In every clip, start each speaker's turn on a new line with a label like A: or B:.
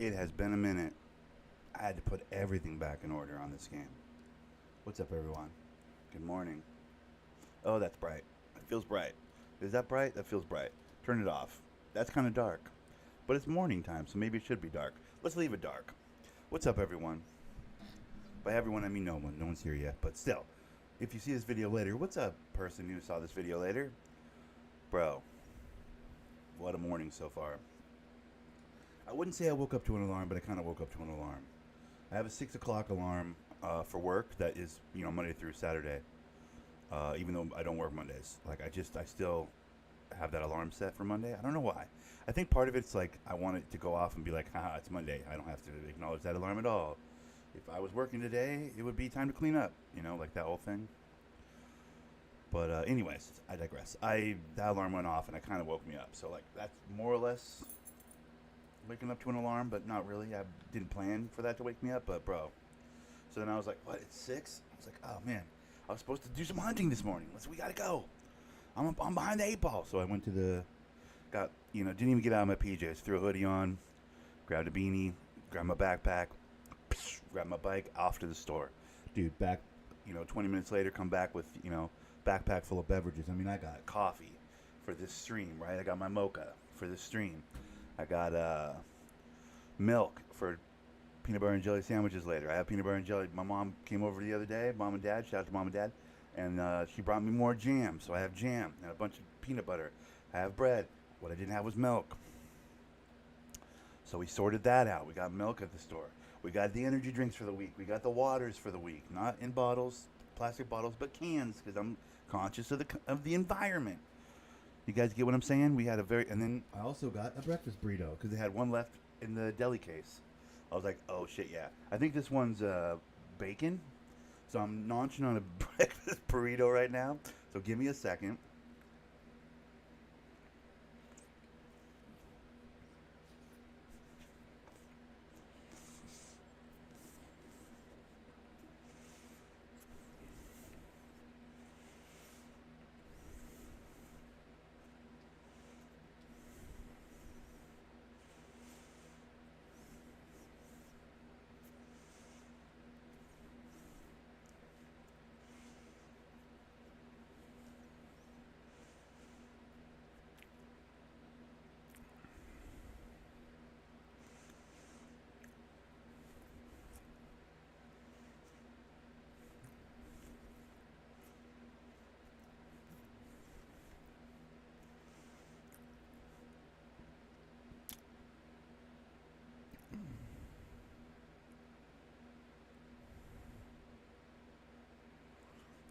A: It has been a minute. I had to put everything back in order on this game. What's up, everyone? Good morning. Oh, that's bright. It feels bright. Is that bright? That feels bright. Turn it off. That's kind of dark. But it's morning time, so maybe it should be dark. Let's leave it dark. What's up, everyone? By everyone, I mean no one. No one's here yet, but still. If you see this video later, what's up, person who saw this video later? Bro, what a morning so far. I wouldn't say I woke up to an alarm, but I kind of woke up to an alarm. I have a 6 o'clock alarm for work that is, Monday through Saturday. Even though I don't work Mondays. I still have that alarm set for Monday. I don't know why. I think part of it's like I want it to go off and be like, haha, it's Monday. I don't have to acknowledge that alarm at all. If I was working today, it would be time to clean up, like that whole thing. But anyways, I digress. That alarm went off and it kind of woke me up. So that's more or less waking up to an alarm, but not really. I didn't plan for that to wake me up, but bro. So then I was like, what, it's 6? I was like, oh man, I was supposed to do some hunting this morning. We gotta go. I'm behind the 8 ball. So I went to didn't even get out of my PJs. Threw a hoodie on, grabbed a beanie, grabbed my backpack, grabbed my bike, off to the store. Dude, back, 20 minutes later, come back with, backpack full of beverages. I mean, I got coffee for this stream, right? I got my mocha for this stream. I got milk for peanut butter and jelly sandwiches later. I have peanut butter and jelly. My mom came over the other day, mom and dad, shout out to mom and dad, and she brought me more jam. So I have jam and a bunch of peanut butter. I have bread. What I didn't have was milk. So we sorted that out. We got milk at the store. We got the energy drinks for the week. We got the waters for the week. Not in bottles, plastic bottles, but cans, because I'm conscious of the environment. You guys get what I'm saying? And then I also got a breakfast burrito, because they had one left in the deli case. I was like, oh shit, yeah. I think this one's bacon. So I'm munching on a breakfast burrito right now. So give me a second.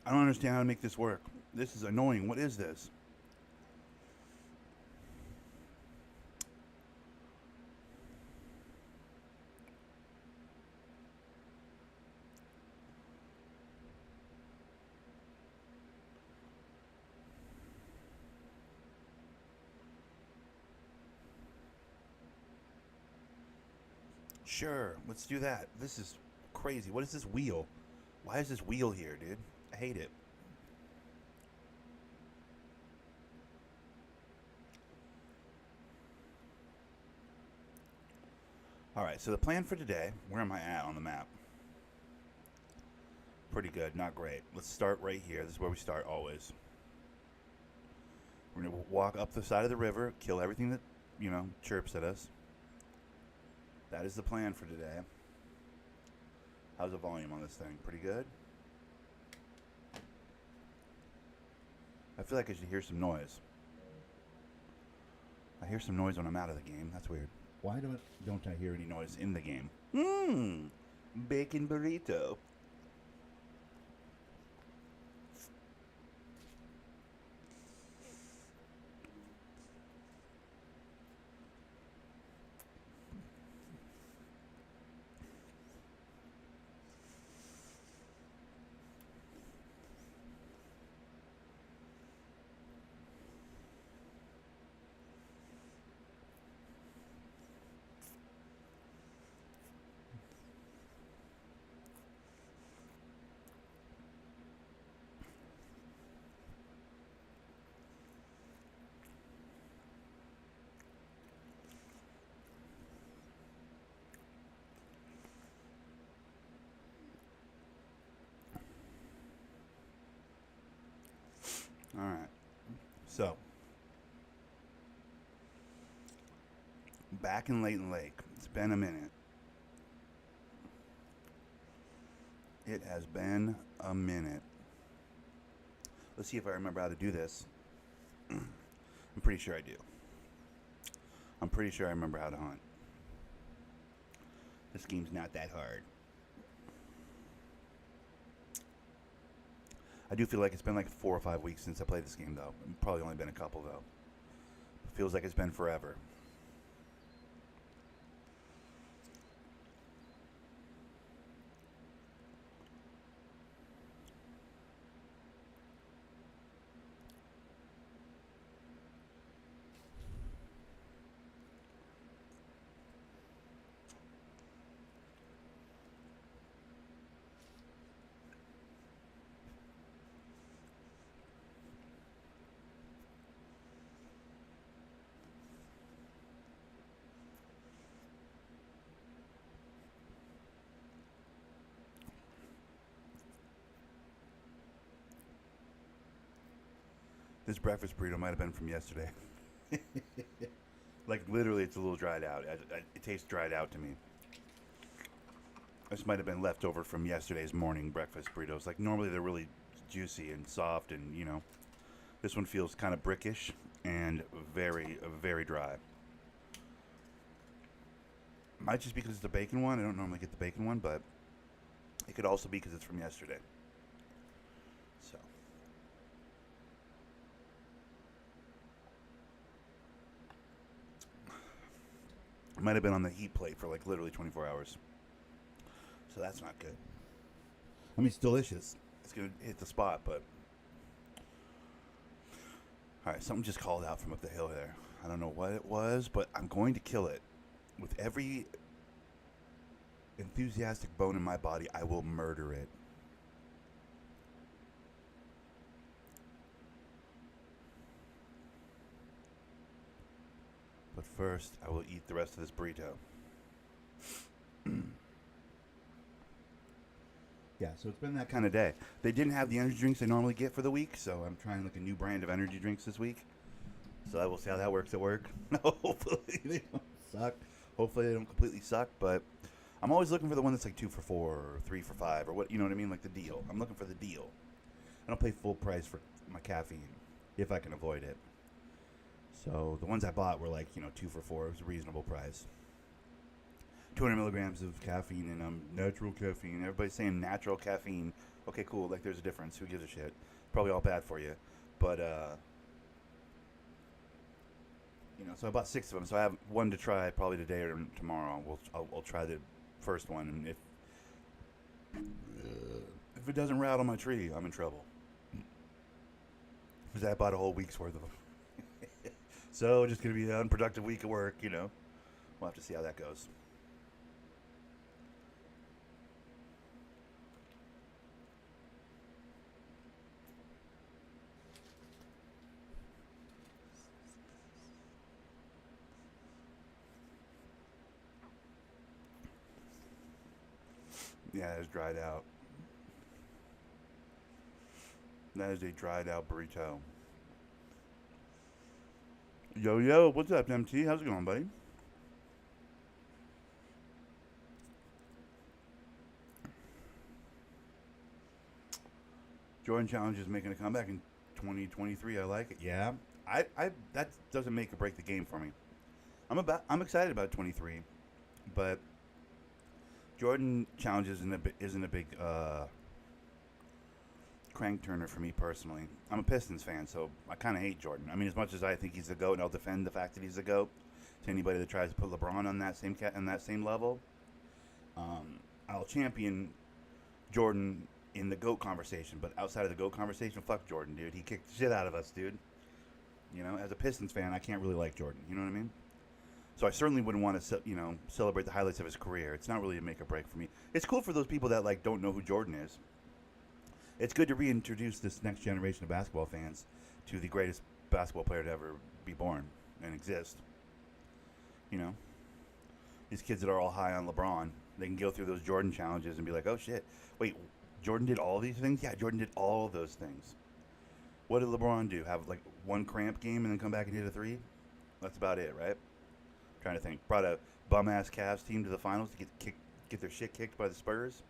A: I don't understand how to make this work. This is annoying. What is this? Sure, let's do that. This is crazy. What is this wheel? Why is this wheel here, dude? I hate it. Alright, so the plan for today, where am I at on the map? Pretty good, not great. Let's start right here. This is where we start always. We're going to walk up the side of the river, kill everything that, chirps at us. That is the plan for today. How's the volume on this thing? Pretty good? I feel like I should hear some noise. I hear some noise when I'm out of the game. That's weird. Why don't I hear any noise in the game? Bacon burrito. So, back in Leighton Lake. It's been a minute. It has been a minute. Let's see if I remember how to do this. I'm pretty sure I do. I'm pretty sure I remember how to hunt. This game's not that hard. I do feel like it's been like 4 or 5 weeks since I played this game, though. Probably only been a couple, though. It feels like it's been forever. This breakfast burrito might have been from yesterday. Like, literally, it's a little dried out. It tastes dried out to me. This might have been leftover from yesterday's morning breakfast burritos. Like, normally they're really juicy and soft and, you know. This one feels kind of brickish and very, very dry. Might just be because it's the bacon one. I don't normally get the bacon one, but it could also be because it's from yesterday. So. It might have been on the heat plate for like literally 24 hours. So that's not good. I mean, it's delicious. It's going to hit the spot, but... Alright, something just called out from up the hill there. I don't know what it was, but I'm going to kill it. With every enthusiastic bone in my body, I will murder it. But first, I will eat the rest of this burrito. Yeah, so it's been that kind of day. They didn't have the energy drinks I normally get for the week, so I'm trying like a new brand of energy drinks this week. So I will see how that works at work. Hopefully they don't suck. Hopefully they don't completely suck, but I'm always looking for the one that's like 2 for $4 or 3 for $5 or what, you know what I mean? Like the deal. I'm looking for the deal. I don't pay full price for my caffeine if I can avoid it. So the ones I bought were like, 2 for $4. It was a reasonable price. 200 milligrams of caffeine and natural caffeine. Everybody's saying natural caffeine. Okay, cool. Like there's a difference. Who gives a shit? Probably all bad for you. But, so I bought 6 of them. So I have one to try probably today or tomorrow. I'll try the first one. And if it doesn't rattle my tree, I'm in trouble. Because I bought a whole week's worth of them. So just going to be an unproductive week at work, We'll have to see how that goes. Yeah, it's dried out. That is a dried out burrito. Yo, what's up, MT? How's it going, buddy? Jordan Challenge is making a comeback in 2023. I like it. Yeah, I that doesn't make or break the game for me. I'm excited about 23, but Jordan Challenge isn't a big crank turner for me personally. I'm a Pistons fan, so I kind of hate Jordan. I mean, as much as I think he's the GOAT, and I'll defend the fact that he's the GOAT to anybody that tries to put LeBron on that same level. I'll champion Jordan in the GOAT conversation, but outside of the GOAT conversation, fuck Jordan, dude. He kicked the shit out of us, dude. As a Pistons fan, I can't really like Jordan. You know what I mean? So I certainly wouldn't want to, celebrate the highlights of his career. It's not really a make or break for me. It's cool for those people that don't know who Jordan is. It's good to reintroduce this next generation of basketball fans to the greatest basketball player to ever be born and exist. These kids that are all high on LeBron, they can go through those Jordan challenges and be like, oh shit, wait, Jordan did all these things? Yeah, Jordan did all those things. What did LeBron do? one cramp game and then come back and hit a three. That's about it, right? Trying to think. Brought a bum ass Cavs team to the finals to get their shit kicked by the Spurs.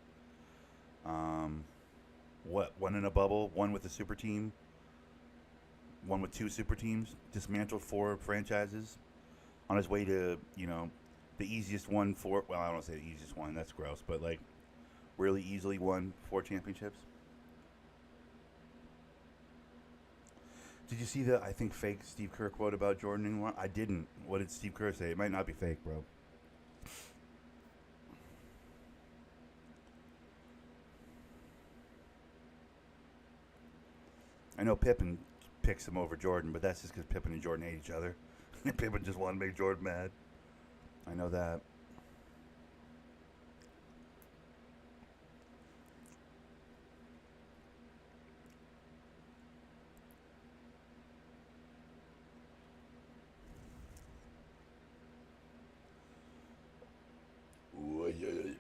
A: What? One in a bubble, one with a super team, one with two super teams. Dismantled four franchises. On his way to, the easiest one for. Well, I don't want to say the easiest one. That's gross, but like, really easily won 4 championships. Did you see the, I think, fake Steve Kerr quote about Jordan anymore? I didn't. What did Steve Kerr say? It might not be fake, bro. I know Pippen picks him over Jordan, but that's just because Pippen and Jordan hate each other. Pippen just wanted to make Jordan mad. I know that. Ooh, yeah, yeah.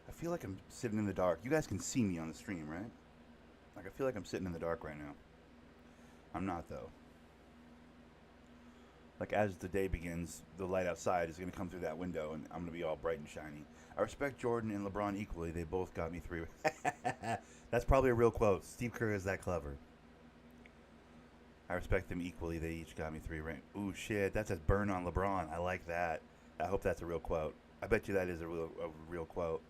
A: I feel like I'm sitting in the dark. You guys can see me on the stream, right? Like, I feel like I'm sitting in the dark right now. I'm not, though. Like, as the day begins, the light outside is going to come through that window, and I'm going to be all bright and shiny. I respect Jordan and LeBron equally. They both got me 3. That's probably a real quote. Steve Kerr is that clever. I respect them equally. They each got me 3 rings. Ooh, shit. That's a burn on LeBron. I like that. I hope that's a real quote. I bet you that is a real quote.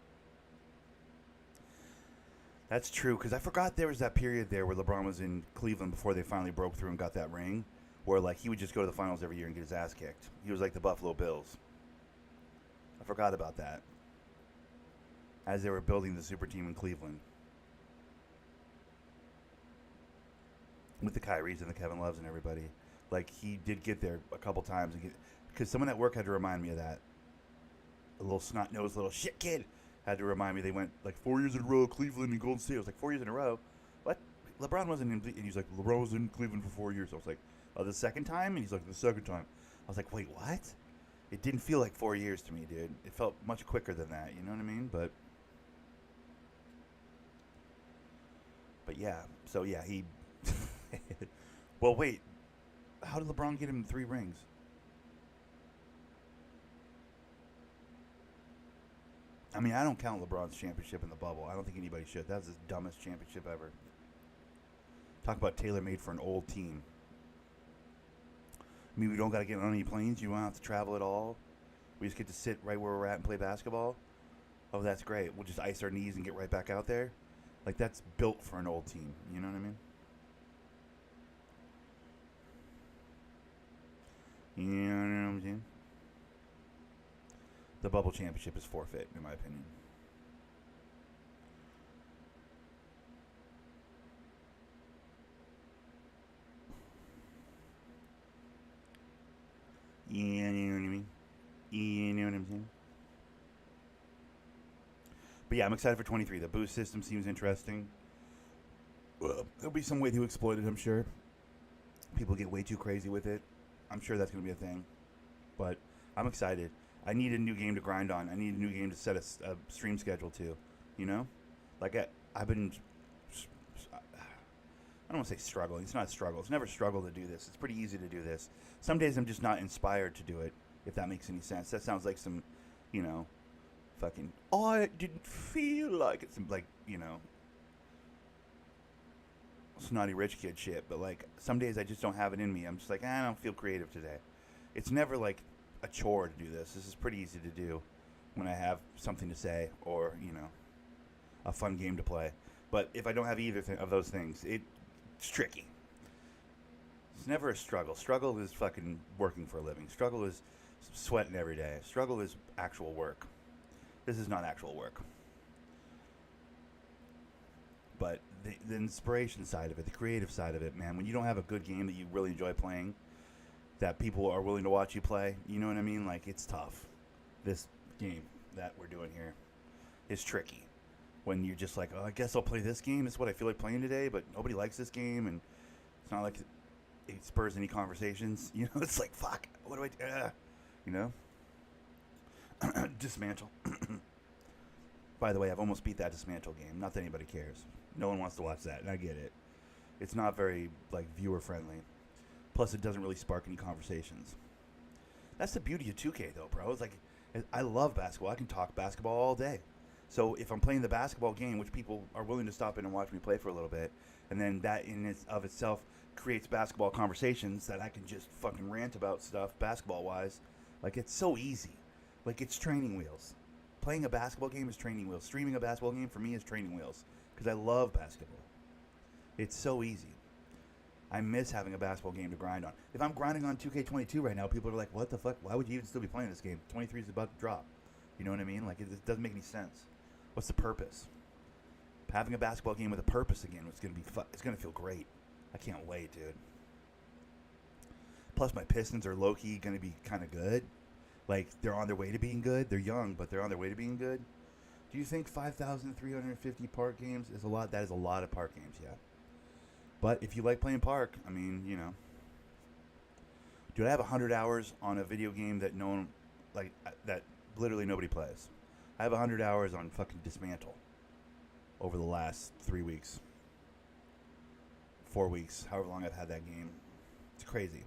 A: That's true, because I forgot there was that period there where LeBron was in Cleveland before they finally broke through and got that ring, where like he would just go to the finals every year and get his ass kicked. He was like the Buffalo Bills. I forgot about that. As they were building the super team in Cleveland. With the Kyries and the Kevin Loves and everybody. Like, he did get there a couple times. Because someone at work had to remind me of that. A little snot-nosed little shit kid had to remind me. They went like 4 years in a row, Cleveland and Golden State. I was like, 4 years in a row? What? LeBron wasn't in, and he's like, LeBron was in Cleveland for 4 years. I was like, oh, the second time? And he's like, the second time. I was like, wait, what? It didn't feel like 4 years to me, dude. It felt much quicker than that, you know what I mean? But yeah, so yeah, he... Well, wait, how did LeBron get him 3 rings? I mean, I don't count LeBron's championship in the bubble. I don't think anybody should. That's the dumbest championship ever. Talk about tailor-made for an old team. I mean, we don't got to get on any planes. You don't have to travel at all. We just get to sit right where we're at and play basketball. Oh, that's great. We'll just ice our knees and get right back out there. Like, that's built for an old team. You know what I mean? You know what I'm saying? The bubble championship is forfeit, in my opinion. Yeah, you know what I mean? You know what I'm saying? But yeah, I'm excited for 23. The boost system seems interesting. There'll be some way to exploit it, I'm sure. People get way too crazy with it. I'm sure that's going to be a thing. But I'm excited. I need a new game to grind on. I need a new game to set a stream schedule to. You know? Like, I've been... I don't want to say struggling. It's not a struggle. It's never a struggle to do this. It's pretty easy to do this. Some days I'm just not inspired to do it, if that makes any sense. That sounds like some, fucking, I didn't feel like it. Some, like, snotty rich kid shit. But, like, some days I just don't have it in me. I'm just like, I don't feel creative today. It's never, like, a chore to do this. This is pretty easy to do when I have something to say or, a fun game to play. But if I don't have either of those things, it's tricky. It's never a struggle. Struggle is fucking working for a living. Struggle is sweating every day. Struggle is actual work. This is not actual work. But the inspiration side of it, the creative side of it, man, when you don't have a good game that you really enjoy playing, that people are willing to watch you play, you know what I mean? Like, it's tough. This game that we're doing here is tricky. When you're just like, oh, I guess I'll play this game. It's what I feel like playing today, but nobody likes this game, and it's not like it spurs any conversations. It's like, fuck, what do I do? Dismantle. By the way, I've almost beat that dismantle game. Not that anybody cares. No one wants to watch that, and I get it. It's not very like viewer friendly. Plus, it doesn't really spark any conversations. That's the beauty of 2K, though, bro. It's like I love basketball. I can talk basketball all day. So if I'm playing the basketball game, which people are willing to stop in and watch me play for a little bit, and then that in of itself creates basketball conversations that I can just fucking rant about stuff basketball-wise. Like, it's so easy. Like, it's training wheels. Playing a basketball game is training wheels. Streaming a basketball game for me is training wheels because I love basketball. It's so easy. I miss having a basketball game to grind on. If I'm grinding on 2K22 right now, people are like, what the fuck? Why would you even still be playing this game? 23 is about to drop. You know what I mean? Like, it doesn't make any sense. What's the purpose? Having a basketball game with a purpose again is going to be it's going to feel great. I can't wait, dude. Plus, my Pistons are low-key going to be kind of good. Like, they're on their way to being good. They're young, but they're on their way to being good. Do you think 5,350 park games is a lot? That is a lot of park games, yeah. But if you like playing park, I mean, you know. Dude, I have 100 hours on a video game that no one, like, that literally nobody plays. I have 100 hours on fucking Dismantle over the last 3 weeks. 4 weeks, however long I've had that game. It's crazy.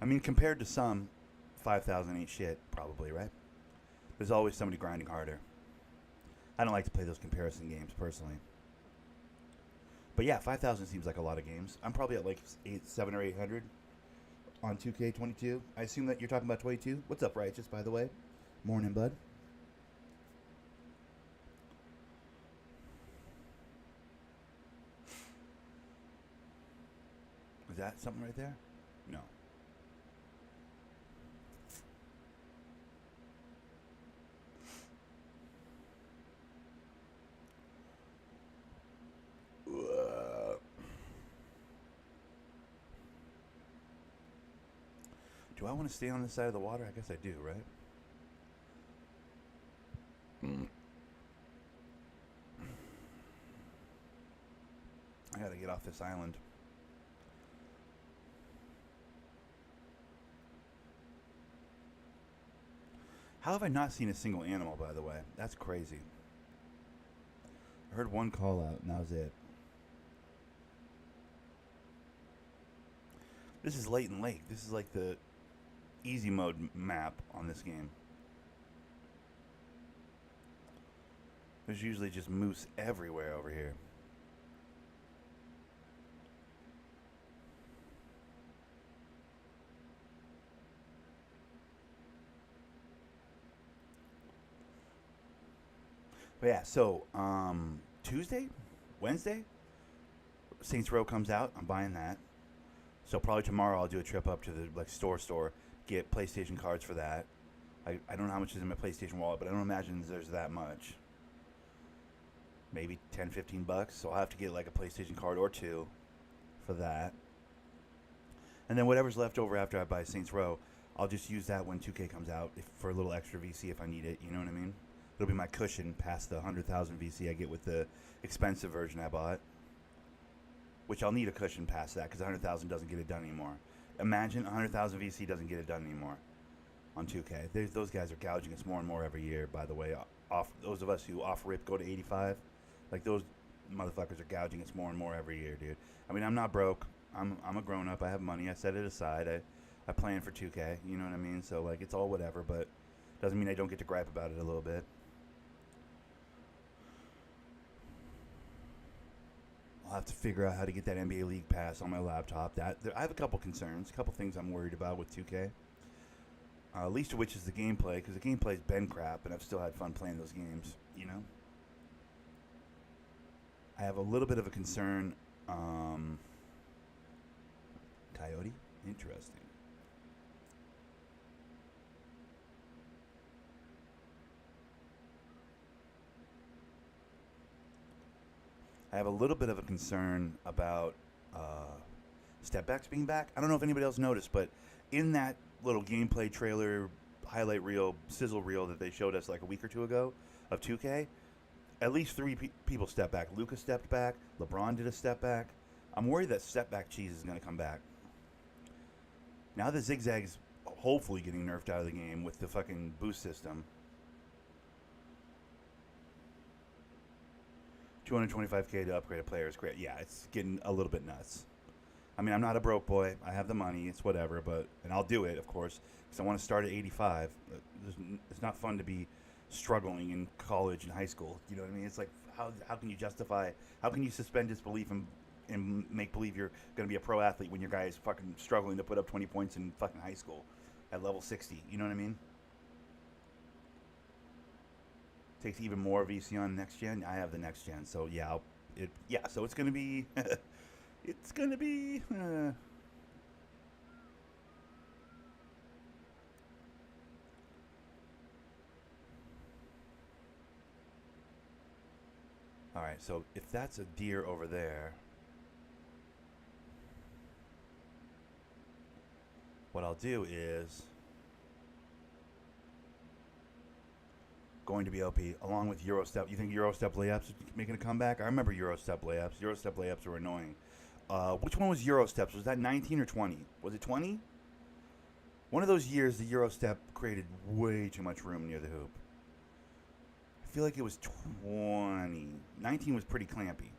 A: I mean, compared to some, 5,000 ain't shit, probably, right? There's always somebody grinding harder. I don't like to play those comparison games, personally. But yeah, 5,000 seems like a lot of games. I'm probably at like 700 or 800 on 2K22. I assume that you're talking about 22. What's up, Righteous, by the way? Morning, bud. Is that something right there? No. Do I want to stay on this side of the water? I guess I do, right? I gotta get off this island. How have I not seen a single animal, by the way? That's crazy. I heard one call out, and that was it. This is Leighton Lake. This is like the easy mode map on this game. There's usually just moose everywhere over here. But yeah, so Tuesday, Wednesday, Saints Row comes out. I'm buying that. So probably tomorrow I'll do a trip up to the like store, get PlayStation cards for that. I don't know how much is in my PlayStation wallet, but I don't imagine there's that much. Maybe 10, 15 bucks. So I'll have to get like a PlayStation card or two for that. And then whatever's left over after I buy Saints Row, I'll just use that when 2K comes out for a little extra VC if I need it. You know what I mean? It'll be my cushion past the 100,000 VC I get with the expensive version I bought. Which I'll need a cushion past that because 100,000 doesn't get it done anymore. Imagine 100,000 VC doesn't get it done anymore on 2K. Those guys are gouging us more and more every year, by the way. Off those of us who off-rip go to 85, like those motherfuckers are gouging us more and more every year, dude. I mean, I'm not broke. I'm a grown-up. I have money. I set it aside. I plan for 2K. You know what I mean? So, like, it's all whatever, but doesn't mean I don't get to gripe about it a little bit. I'll have to figure out how to get that NBA League Pass on my laptop. I have a couple concerns, a couple things I'm worried about with 2K. Least of which is the gameplay, because the gameplay's been crap, and I've still had fun playing those games, you know? I have a little bit of a concern. Coyote? Interesting. I have a little bit of a concern about step backs being back. I don't know if anybody else noticed, but in that little gameplay trailer, highlight reel, sizzle reel that they showed us like a week or two ago of 2K, at least three people stepped back. Luka stepped back. LeBron did a step back. I'm worried that step back cheese is going to come back. Now the zigzags hopefully getting nerfed out of the game with the fucking boost system. 225K to upgrade a player is great. Yeah, it's getting a little bit nuts. I mean, I'm not a broke boy. I have the money. It's whatever, and I'll do it, of course, because I want to start at 85. It's not fun to be struggling in college and high school. You know what I mean? It's like, how can you justify, how can you suspend disbelief and make believe you're going to be a pro athlete when your guy is fucking struggling to put up 20 points in fucking high school at level 60? You know what I mean? Takes even more VC on next gen. I have the next gen, so yeah, so it's going to be, it's going to be, all right, so if that's a deer over there, what I'll do is going to be OP along with Eurostep. You think Eurostep layups making a comeback? I remember Eurostep layups. Eurostep layups were annoying. Which one was Eurosteps? Was that 19 or 20? Was it 20? One of those years, the Eurostep created way too much room near the hoop. I feel like it was 20. 19 was pretty clampy.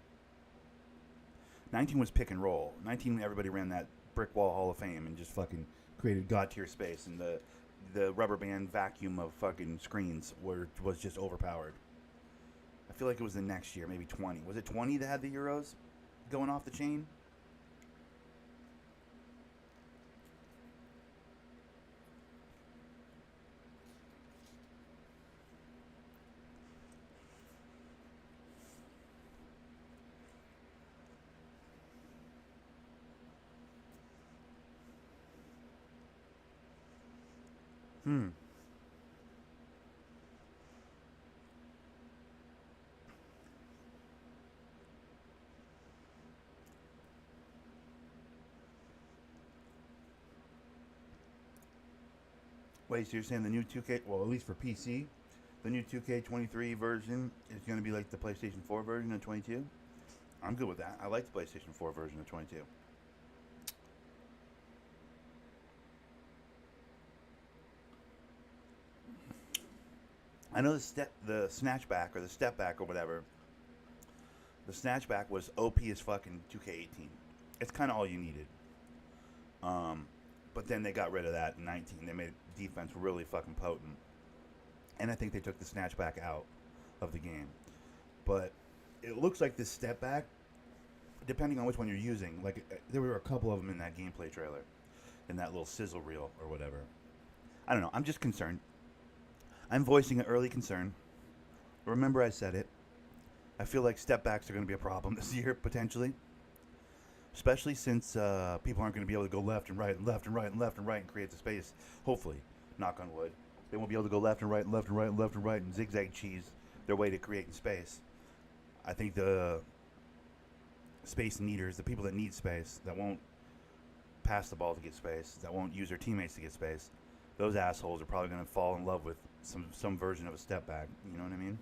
A: 19 was pick and roll. 19, everybody ran that brick wall Hall of Fame and just fucking created god tier space, and the rubber band vacuum of fucking screens was just overpowered. I feel like it was the next year, maybe 20. Was it 20 that had the Euros going off the chain? Hmm. Wait, so you're saying the new 2K, well, at least for PC, the new 2K23 version is going to be like the PlayStation 4 version of 22? I'm good with that. I like the PlayStation 4 version of 22. I know the snatchback or the step back or whatever. The snatchback was OP as fucking 2K18. It's kind of all you needed. Um, but then they got rid of that in 19. They made defense really fucking potent, and I think they took the snatchback out of the game. But it looks like this step back, depending on which one you're using. Like there were a couple of them in that gameplay trailer, in that little sizzle reel or whatever. I don't know. I'm just concerned. I'm voicing an early concern. Remember, I said it. I feel like step backs are going to be a problem this year, potentially. Especially since people aren't going to be able to go left and right and left and right and left and right and create the space. Hopefully, knock on wood. They won't be able to go left and right and left and right and left and right and zigzag cheese their way to creating space. I think the space needers, the people that need space, that won't pass the ball to get space, that won't use their teammates to get space, those assholes are probably going to fall in love with some version of a step back. You know what I mean?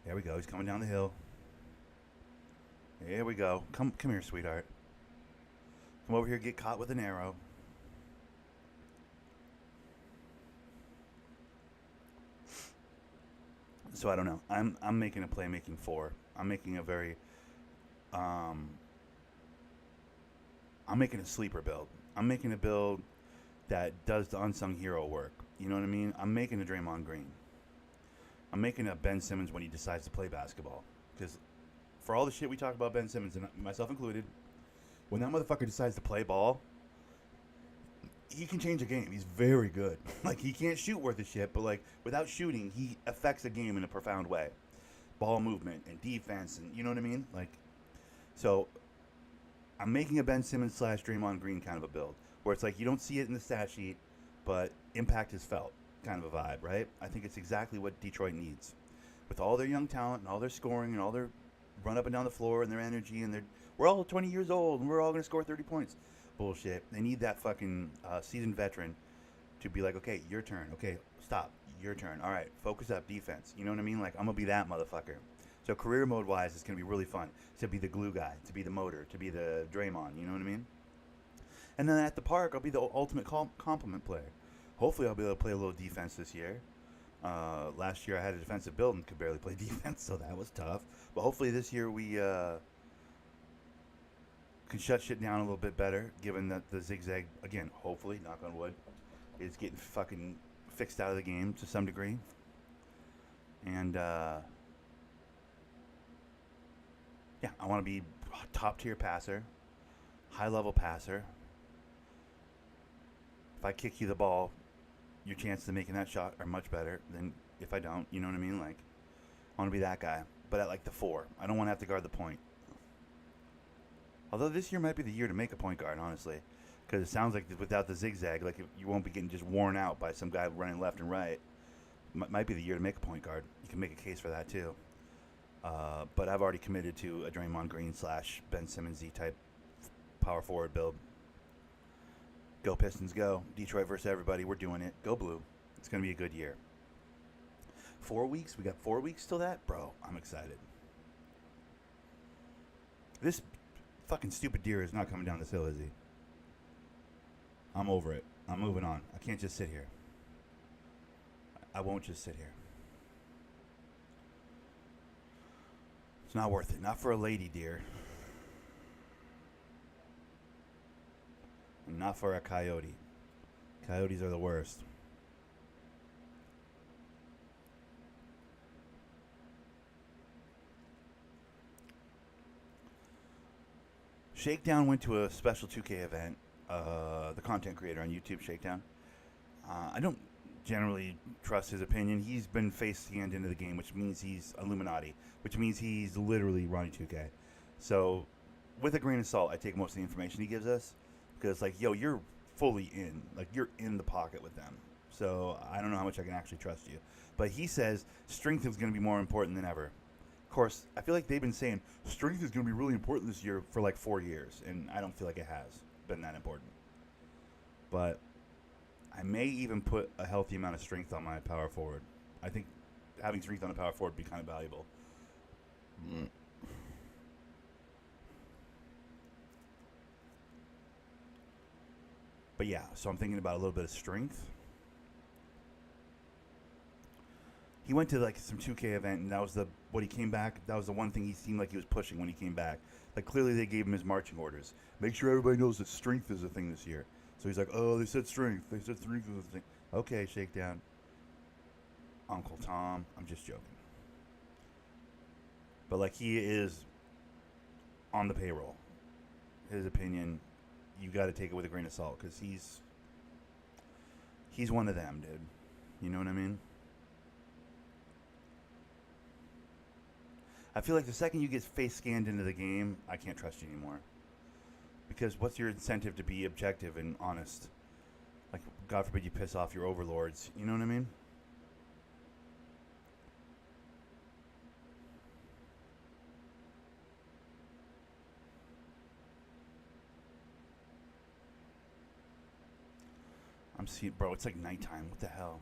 A: There we go. He's coming down the hill. Here we go. Come here, sweetheart. Come over here, get caught with an arrow. So I don't know. I'm making a playmaking 4. I'm making a very I'm making a sleeper build. I'm making a build that does the unsung hero work. You know what I mean? I'm making a Draymond Green. I'm making a Ben Simmons when he decides to play basketball. Because for all the shit we talk about Ben Simmons, and myself included, when that motherfucker decides to play ball, he can change a game. He's very good. Like, he can't shoot worth a shit, but, like, without shooting, he affects a game in a profound way. Ball movement and defense, and you know what I mean? Like, so I'm making a Ben Simmons / Draymond Green kind of a build, where it's like you don't see it in the stat sheet, but impact is felt kind of a vibe, right? I think it's exactly what Detroit needs. With all their young talent and all their scoring and all their run up and down the floor and their energy and we're all 20 years old and we're all going to score 30 points. Bullshit. They need that fucking seasoned veteran to be like, okay, your turn. Okay, stop. Your turn. All right, focus up, defense. You know what I mean? Like, I'm going to be that motherfucker. So career mode-wise, it's going to be really fun to be the glue guy, to be the motor, to be the Draymond. You know what I mean? And then at the park, I'll be the ultimate complement player. Hopefully, I'll be able to play a little defense this year. Last year, I had a defensive build and could barely play defense, so that was tough. But hopefully, this year we can shut shit down a little bit better, given that the zigzag, again, hopefully, knock on wood, is getting fucking fixed out of the game to some degree. And, yeah, I want to be top tier passer, high level passer. If I kick you the ball, your chances of making that shot are much better than if I don't. You know what I mean? Like, I want to be that guy, but at like the 4. I don't want to have to guard the point. Although this year might be the year to make a point guard, honestly, because it sounds like without the zigzag, like you won't be getting just worn out by some guy running left and right. Might be the year to make a point guard. You can make a case for that too. But I've already committed to a Draymond Green / Ben Simmons type power forward build. Go Pistons, go. Detroit versus everybody. We're doing it. Go Blue. It's going to be a good year. 4 weeks? We got 4 weeks till that? Bro, I'm excited. This fucking stupid deer is not coming down this hill, is he? I'm over it. I'm moving on. I can't just sit here. I won't just sit here. It's not worth it. Not for a lady deer. And not for a coyote. Coyotes are the worst. Shakedown went to a special 2K event. The content creator on YouTube, Shakedown. I don't generally trust his opinion. He's been face-scanned into the game, which means he's Illuminati, which means he's literally Ronnie 2K. So, with a grain of salt, I take most of the information he gives us, because, like, yo, you're fully in. Like, you're in the pocket with them. So, I don't know how much I can actually trust you. But he says strength is going to be more important than ever. Of course, I feel like they've been saying strength is going to be really important this year for, like, 4 years, and I don't feel like it has been that important. But I may even put a healthy amount of strength on my power forward. I think having strength on a power forward would be kind of valuable. But yeah, so I'm thinking about a little bit of strength. He went to like some 2K event, and that was what he came back. That was the one thing he seemed like he was pushing when he came back. Like, clearly they gave him his marching orders. Make sure everybody knows that strength is a thing this year. So he's like, oh, they said strength. They said strength was a thing. Okay, Shakedown. Uncle Tom. I'm just joking. But, like, he is on the payroll. His opinion, you got to take it with a grain of salt, because he's one of them, dude. You know what I mean? I feel like the second you get face scanned into the game, I can't trust you anymore. Because what's your incentive to be objective and honest? Like, God forbid you piss off your overlords. You know what I mean? I'm seeing, bro, it's like nighttime. What the hell?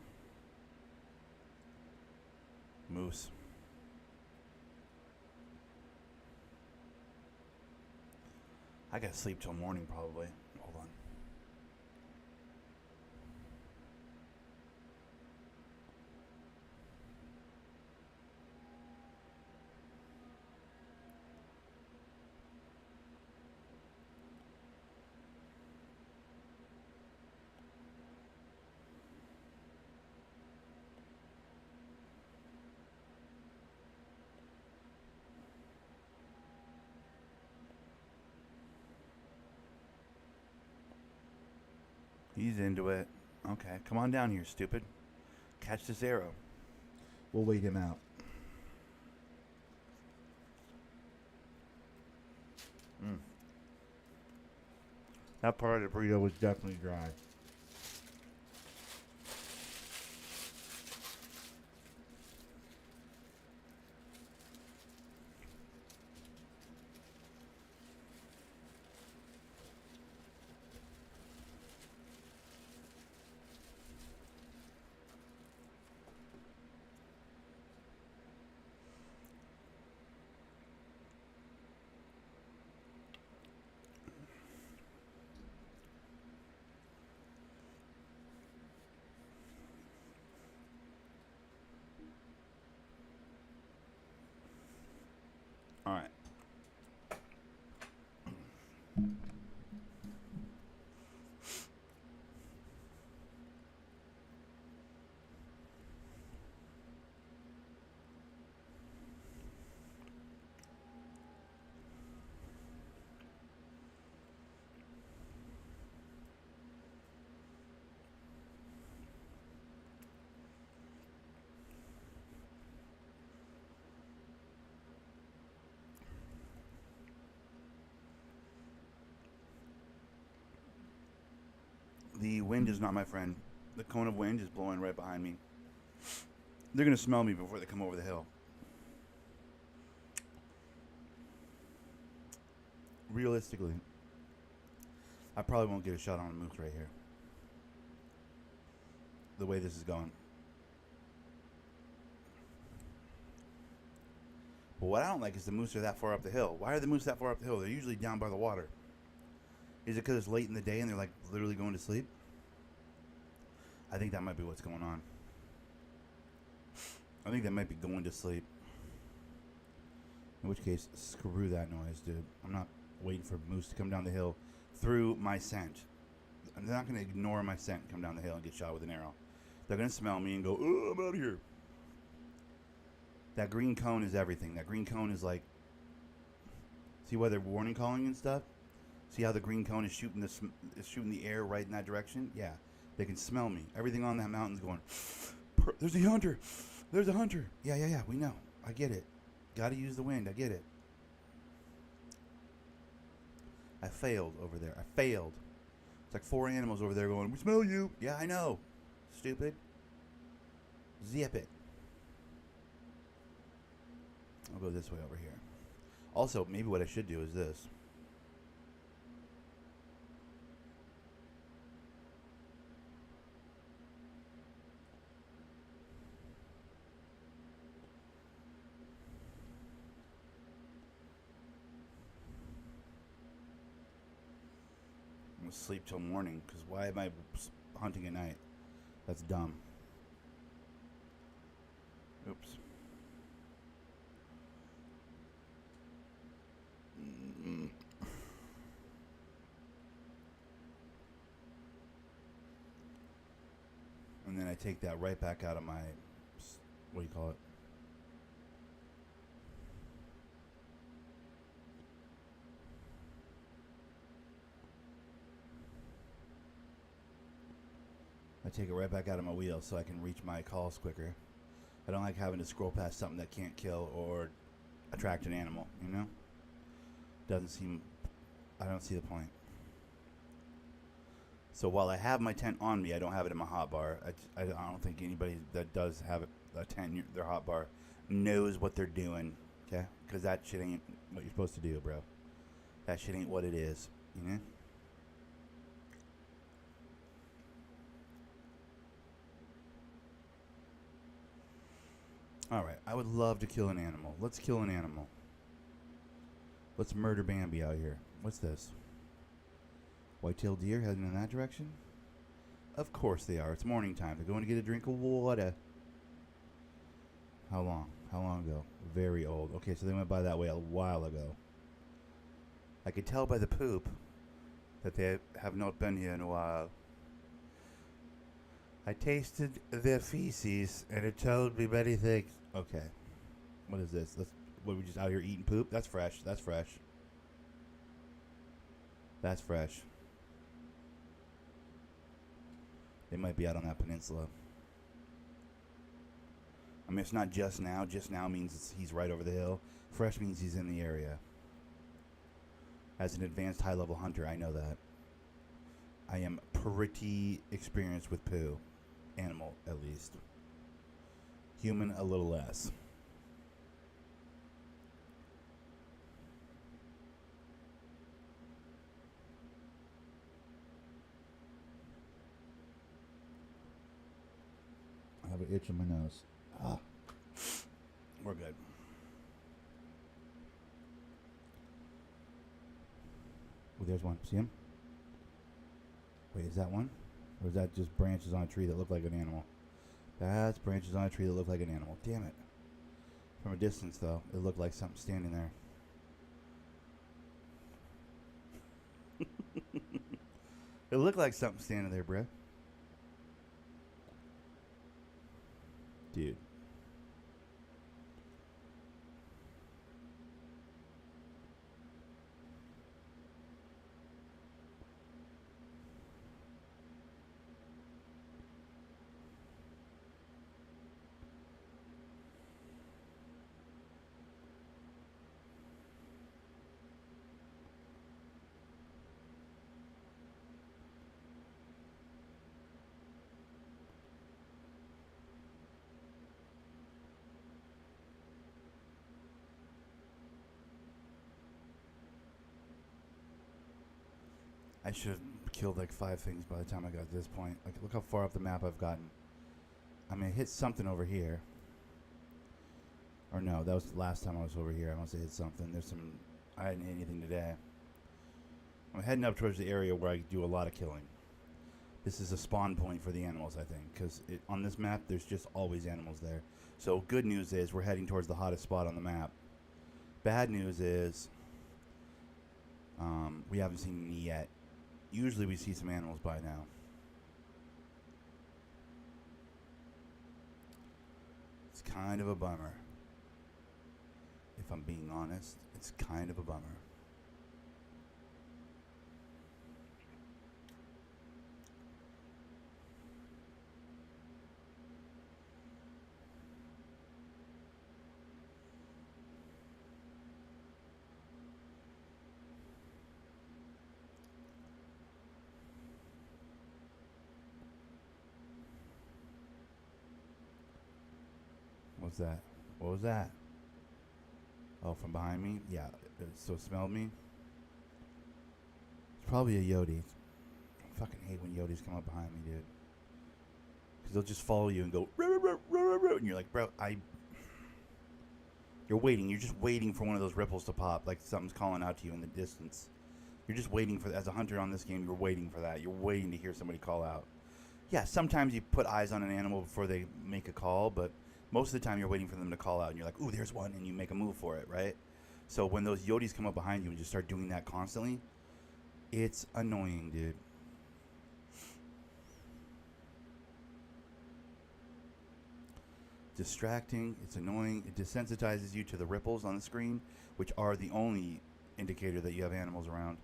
A: Moose. I gotta sleep till morning, probably. Hold on. He's into it. Okay, come on down here, stupid. Catch this arrow. We'll wait him out. That part of the burrito was definitely dry. The wind is not my friend. The cone of wind is blowing right behind me. They're going to smell me before they come over the hill. Realistically, I probably won't get a shot on a moose right here. The way this is going. But what I don't like is the moose are that far up the hill. Why are the moose that far up the hill? They're usually down by the water. Is it because it's late in the day and they're like literally going to sleep? I think that might be what's going on. I think they might be going to sleep. In which case, screw that noise, dude. I'm not waiting for moose to come down the hill through my scent. They're not going to ignore my scent and come down the hill and get shot with an arrow. They're going to smell me and go, oh, I'm out of here. That green cone is everything. That green cone is like, see why they're warning calling and stuff? See how the green cone is shooting the air right in that direction? Yeah, they can smell me. Everything on that mountain's going, there's a hunter. There's a hunter. Yeah, we know. I get it. Got to use the wind. I get it. I failed over there. I failed. It's like 4 animals over there going, we smell you. Yeah, I know. Stupid. Zip it. I'll go this way over here. Also, maybe what I should do is this. I'm going to sleep till morning, because why am I hunting at night? That's dumb. Oops. And then I take that right back out of my, what do you call it? I take it right back out of my wheel so I can reach my calls quicker. I don't like having to scroll past something that can't kill or attract an animal, you know? Doesn't seem, I don't see the point. So while I have my tent on me, I don't have it in my hotbar. I don't think anybody that does have a tent in their hotbar knows what they're doing, okay? Because that shit ain't what you're supposed to do, bro. That shit ain't what it is, you know? Alright, I would love to kill an animal. Let's kill an animal. Let's murder Bambi out here. What's this? White-tailed deer heading in that direction? Of course they are. It's morning time. They're going to get a drink of water. How long? How long ago? Very old. Okay, so they went by that way a while ago. I could tell by the poop that they have not been here in a while. I tasted their feces and it told me many things. Okay. What is this? What, we just out here eating poop? That's fresh. That's fresh. That's fresh. They might be out on that peninsula. I mean, it's not just now. Just now means he's right over the hill. Fresh means he's in the area. As an advanced high-level hunter, I know that. I am pretty experienced with poo. Animal, at least. Human, a little less. I have an itch in my nose. Ah. We're good. Oh, there's one. See him? Wait, is that one? Or is that just branches on a tree that look like an animal? That's branches on a tree that look like an animal. Damn it. From a distance, though, it looked like something standing there. It looked like something standing there, bruh. Dude. I should have killed like 5 things by the time I got to this point. Like, look how far off the map I've gotten. I mean, I hit something over here. Or no, that was the last time I was over here. I must have hit something. There's some... I didn't hit anything today. I'm heading up towards the area where I do a lot of killing. This is a spawn point for the animals, I think. Because on this map, there's just always animals there. So, good news is we're heading towards the hottest spot on the map. Bad news is... we haven't seen any yet. Usually we see some animals by now. It's kind of a bummer. If I'm being honest, it's kind of a bummer. What's that? What was that? Oh, from behind me? Yeah. So it smelled me? It's probably a Yodi. I fucking hate when Yodis come up behind me, dude. Because they'll just follow you and go, ruh, ruh, ruh, ruh, ruh, and you're like, bro, You're waiting. You're just waiting for one of those ripples to pop, like something's calling out to you in the distance. You're just waiting for, as a hunter on this game, you're waiting for that. You're waiting to hear somebody call out. Yeah, sometimes you put eyes on an animal before they make a call, but most of the time you're waiting for them to call out, and you're like, ooh, there's one, and you make a move for it, right? So when those Yodis come up behind you and just start doing that constantly, it's annoying, dude. Distracting, it's annoying. It desensitizes you to the ripples on the screen, which are the only indicator that you have animals around,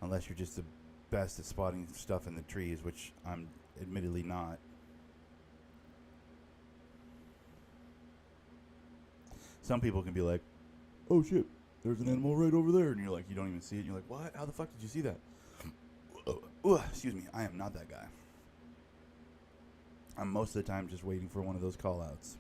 A: unless you're just the best at spotting stuff in the trees, which I'm admittedly not. Some people can be like, oh shit, there's an animal right over there, and you're like, you don't even see it, and you're like, what? How the fuck did you see that? Excuse me, I am not that guy. I'm most of the time just waiting for one of those call outs.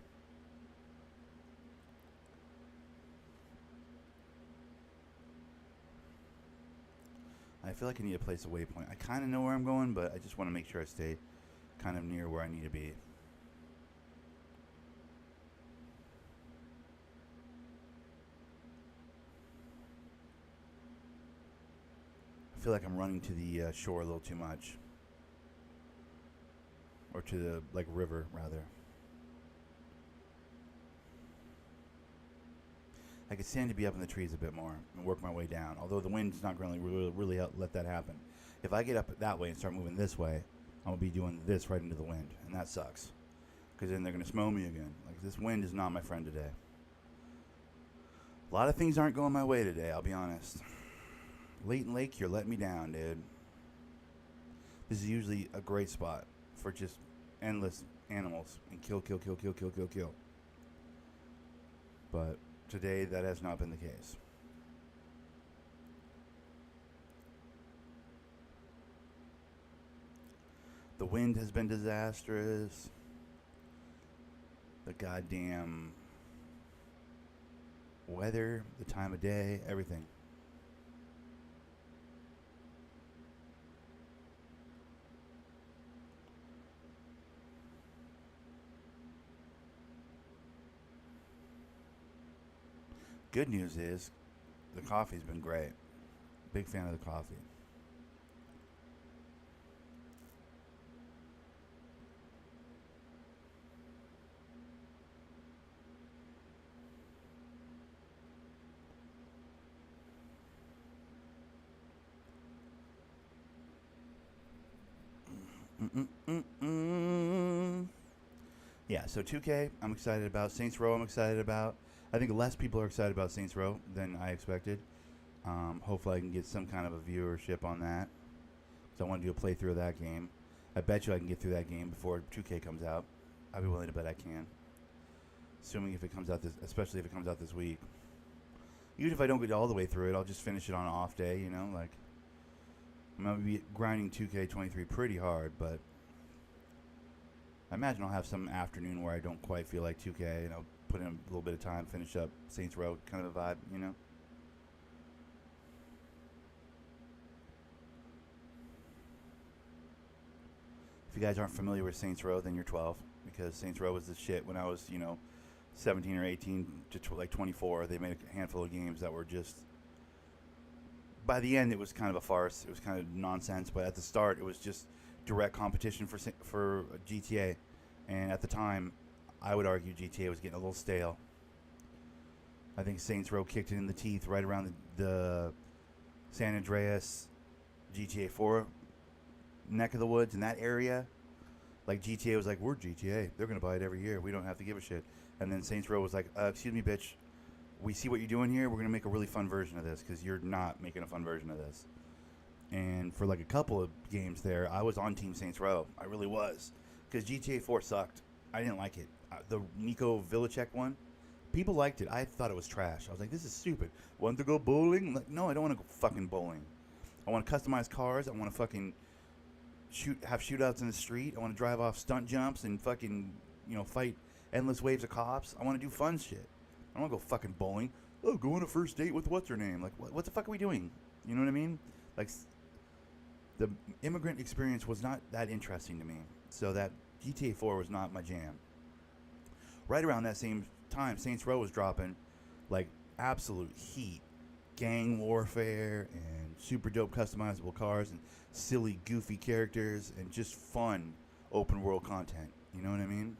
A: I feel like I need to place a waypoint. I kind of know where I'm going, but I just want to make sure I stay kind of near where I need to be. I feel like I'm running to the shore a little too much. Or to the, like, river, rather. I could stand to be up in the trees a bit more and work my way down. Although the wind's not going to really let that happen. If I get up that way and start moving this way, I'm going to be doing this right into the wind. And that sucks. Because then they're going to smell me again. Like, this wind is not my friend today. A lot of things aren't going my way today, I'll be honest. Leighton Lake, you're letting me down, dude. This is usually a great spot for just endless animals and kill. But today, that has not been the case. The wind has been disastrous. The goddamn weather, the time of day, everything. Good news is, the coffee's been great. Big fan of the coffee. Yeah, so 2K, I'm excited about. Saints Row, I'm excited about. I think less people are excited about Saints Row than I expected. Hopefully I can get some kind of a viewership on that. So I want to do a playthrough of that game. I bet you I can get through that game before 2K comes out. I'd be willing to bet I can. Assuming if it comes out especially if it comes out this week. Even if I don't get all the way through it, I'll just finish it on an off day, you know, like I'm going to be grinding 2K23 pretty hard, but I imagine I'll have some afternoon where I don't quite feel like 2K, and I'll put in a little bit of time, finish up Saints Row, kind of a vibe, you know? If you guys aren't familiar with Saints Row, then you're 12, because Saints Row was the shit when I was, 17 or 18 to like 24. They made a handful of games that were just. By the end, it was kind of a farce. It was kind of nonsense. But at the start, it was just direct competition for GTA. And at the time, I would argue GTA was getting a little stale. I think Saints Row kicked it in the teeth right around the San Andreas GTA 4 neck of the woods in that area. Like GTA was like, we're GTA. They're going to buy it every year. We don't have to give a shit. And then Saints Row was like, excuse me, bitch. We see what you're doing here. We're going to make a really fun version of this because you're not making a fun version of this. And for like a couple of games there, I was on Team Saints Row. I really was. Because GTA 4 sucked. I didn't like it. The Nico Villacek one, people liked it. I thought it was trash. I was like, this is stupid. Want to go bowling? I'm like, no, I don't want to go fucking bowling. I want to customize cars. I want to fucking have shootouts in the street. I want to drive off stunt jumps and fucking, fight endless waves of cops. I want to do fun shit. I don't want to go fucking bowling. Oh, go on a first date with what's her name? Like, what the fuck are we doing? You know what I mean? Like, the immigrant experience was not that interesting to me. So that GTA 4 was not my jam. Right around that same time, Saints Row was dropping, like, absolute heat. Gang warfare and super dope customizable cars and silly, goofy characters and just fun open world content. You know what I mean?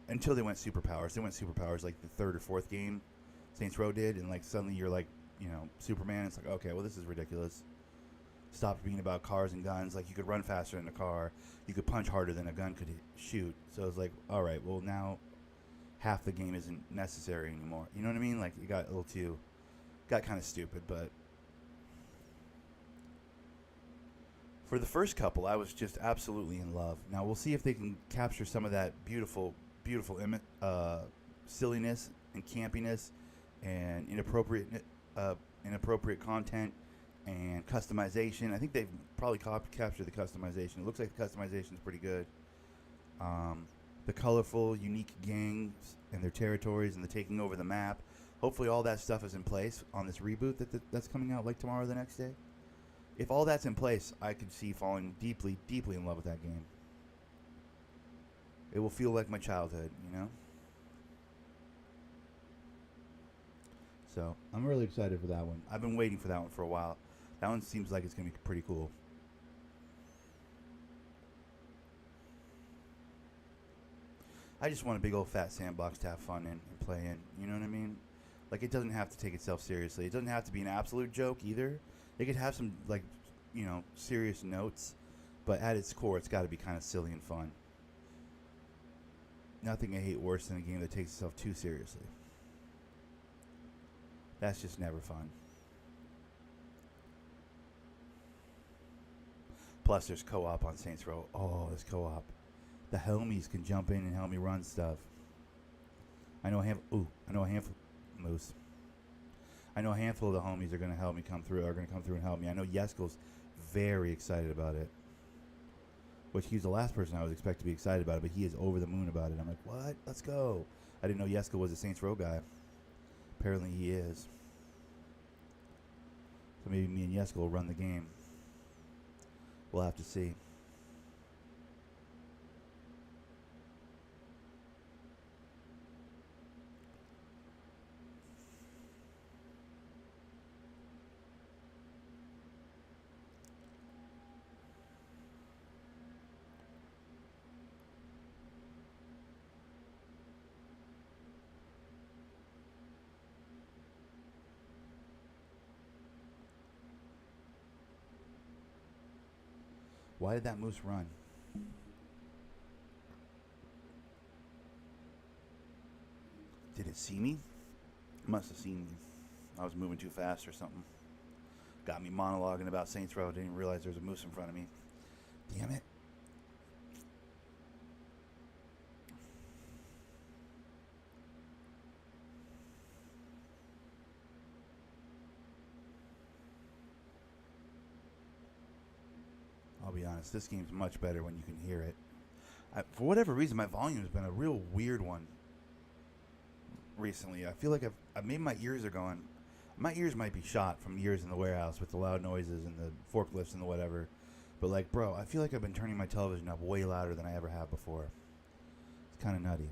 A: Until they went superpowers. They went superpowers like the third or fourth game Saints Row did, and like suddenly you're like, Superman. It's like, okay, well, this is ridiculous. Stopped being about cars and guns. Like, you could run faster than a car. You could punch harder than a gun could shoot. So it's like, all right, well, now half the game isn't necessary anymore. You know what I mean? Like, it got a little too, got kind of stupid, but for the first couple, I was just absolutely in love. Now, we'll see if they can capture some of that beautiful silliness and campiness and inappropriate content and customization. I think they've probably captured the customization. It looks like the customization is pretty good. The colorful, unique gangs and their territories and the taking over the map. Hopefully all that stuff is in place on this reboot that's coming out like tomorrow or the next day. If all that's in place, I could see falling deeply, deeply in love with that game. It will feel like my childhood, So, I'm really excited for that one. I've been waiting for that one for a while. That one seems like it's going to be pretty cool. I just want a big old fat sandbox to have fun in and play in. You know what I mean? Like, it doesn't have to take itself seriously. It doesn't have to be an absolute joke either. It could have some, like, serious notes. But at its core, it's got to be kind of silly and fun. Nothing I hate worse than a game that takes itself too seriously. That's just never fun. Plus, there's co-op on Saints Row. Oh, there's co-op. The homies can jump in and help me run stuff. I know a handful. Moose. I know a handful of the homies are going to help me come through. Are going to come through and help me. I know Yeskel's very excited about it. Which he's the last person I was expected to be excited about it, but he is over the moon about it. I'm like, what? Let's go. I didn't know Yeskel was a Saints Row guy. Apparently he is. So maybe me and Yeskel will run the game. We'll have to see. Why did that moose run? Did it see me? It must have seen me. I was moving too fast or something. Got me monologuing about Saints Row. Didn't realize there was a moose in front of me. Damn it. I'll be honest, this game's much better when you can hear it. For whatever reason, my volume has been a real weird one recently. I feel like maybe my ears are going. My ears might be shot from years in the warehouse with the loud noises and the forklifts and the whatever. But like, bro, I feel like I've been turning my television up way louder than I ever have before. It's kind of nutty.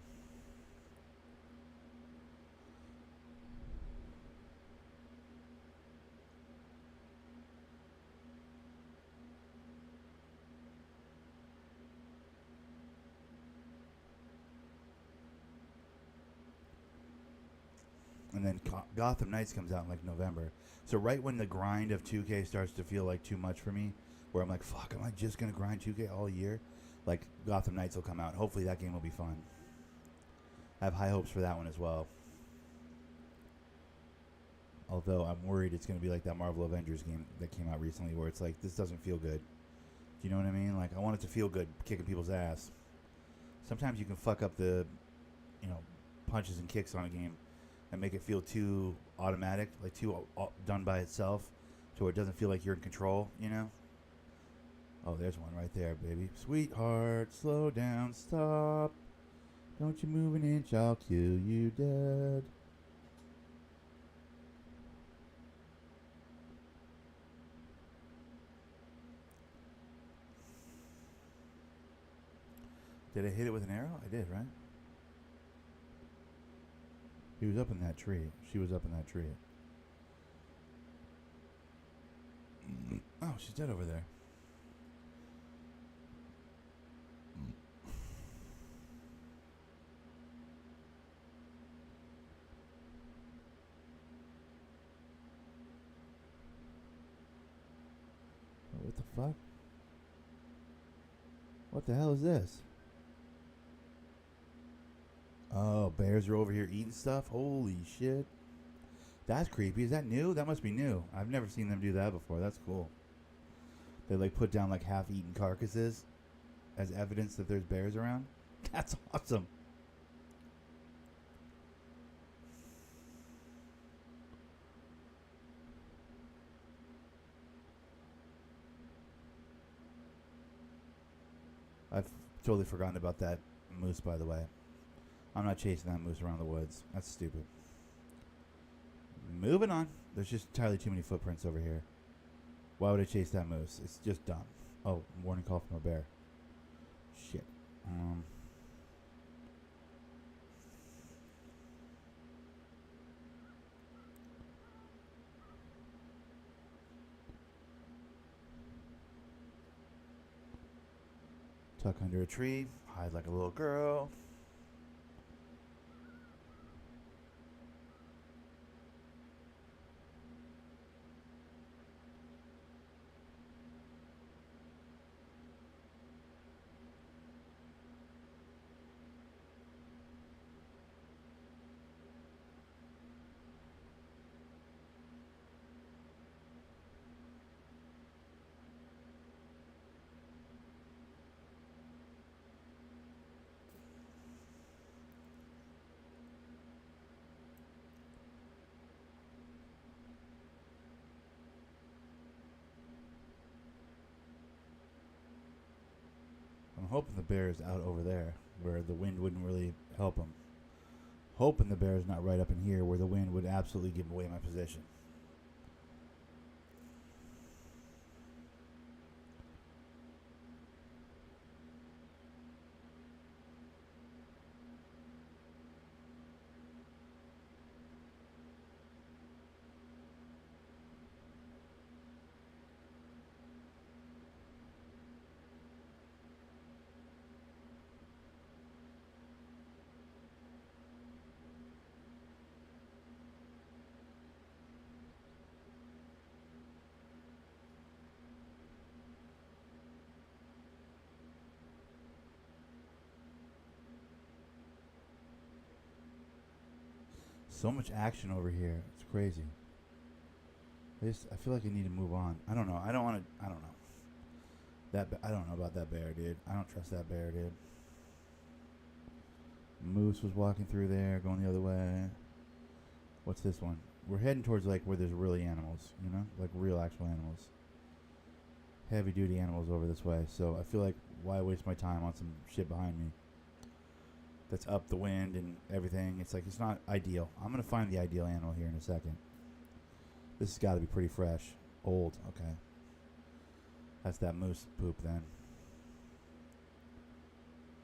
A: And then Gotham Knights comes out in like November. So right when the grind of 2K starts to feel like too much for me, where I'm like, fuck, am I just going to grind 2K all year? Like, Gotham Knights will come out. Hopefully that game will be fun. I have high hopes for that one as well. Although I'm worried it's going to be like that Marvel Avengers game that came out recently where it's like, this doesn't feel good. Do you know what I mean? Like, I want it to feel good kicking people's ass. Sometimes you can fuck up the, punches and kicks on a game and make it feel too automatic, like too done by itself, to where it doesn't feel like you're in control, Oh, there's one right there, baby. Sweetheart, slow down, stop. Don't you move an inch, I'll kill you dead. Did I hit it with an arrow? I did, right? He was up in that tree. She was up in that tree. Oh, she's dead over there. What the fuck? What the hell is this? Oh, bears are over here eating stuff? Holy shit. That's creepy. Is that new? That must be new. I've never seen them do that before. That's cool. They like put down like half-eaten carcasses as evidence that there's bears around. That's awesome. I've totally forgotten about that moose, by the way. I'm not chasing that moose around the woods. That's stupid. Moving on. There's just entirely too many footprints over here. Why would I chase that moose? It's just dumb. Oh, warning call from a bear. Shit. Tuck under a tree. Hide like a little girl. I'm hoping the bear is out over there where the wind wouldn't really help him. Hoping the bear is not right up in here where the wind would absolutely give away my position. So much action over here. It's crazy. I feel like I need to move on. I don't know. I don't want to. I don't know. I don't know about that bear, dude. I don't trust that bear, dude. Moose was walking through there, going the other way. What's this one? We're heading towards like where there's really animals, like real actual animals. Heavy duty animals over this way. So I feel like why waste my time on some shit behind me that's up the wind and everything. It's like it's not ideal. I'm gonna find the ideal animal here in a second. This has got to be pretty fresh. Old, okay. That's that moose poop then.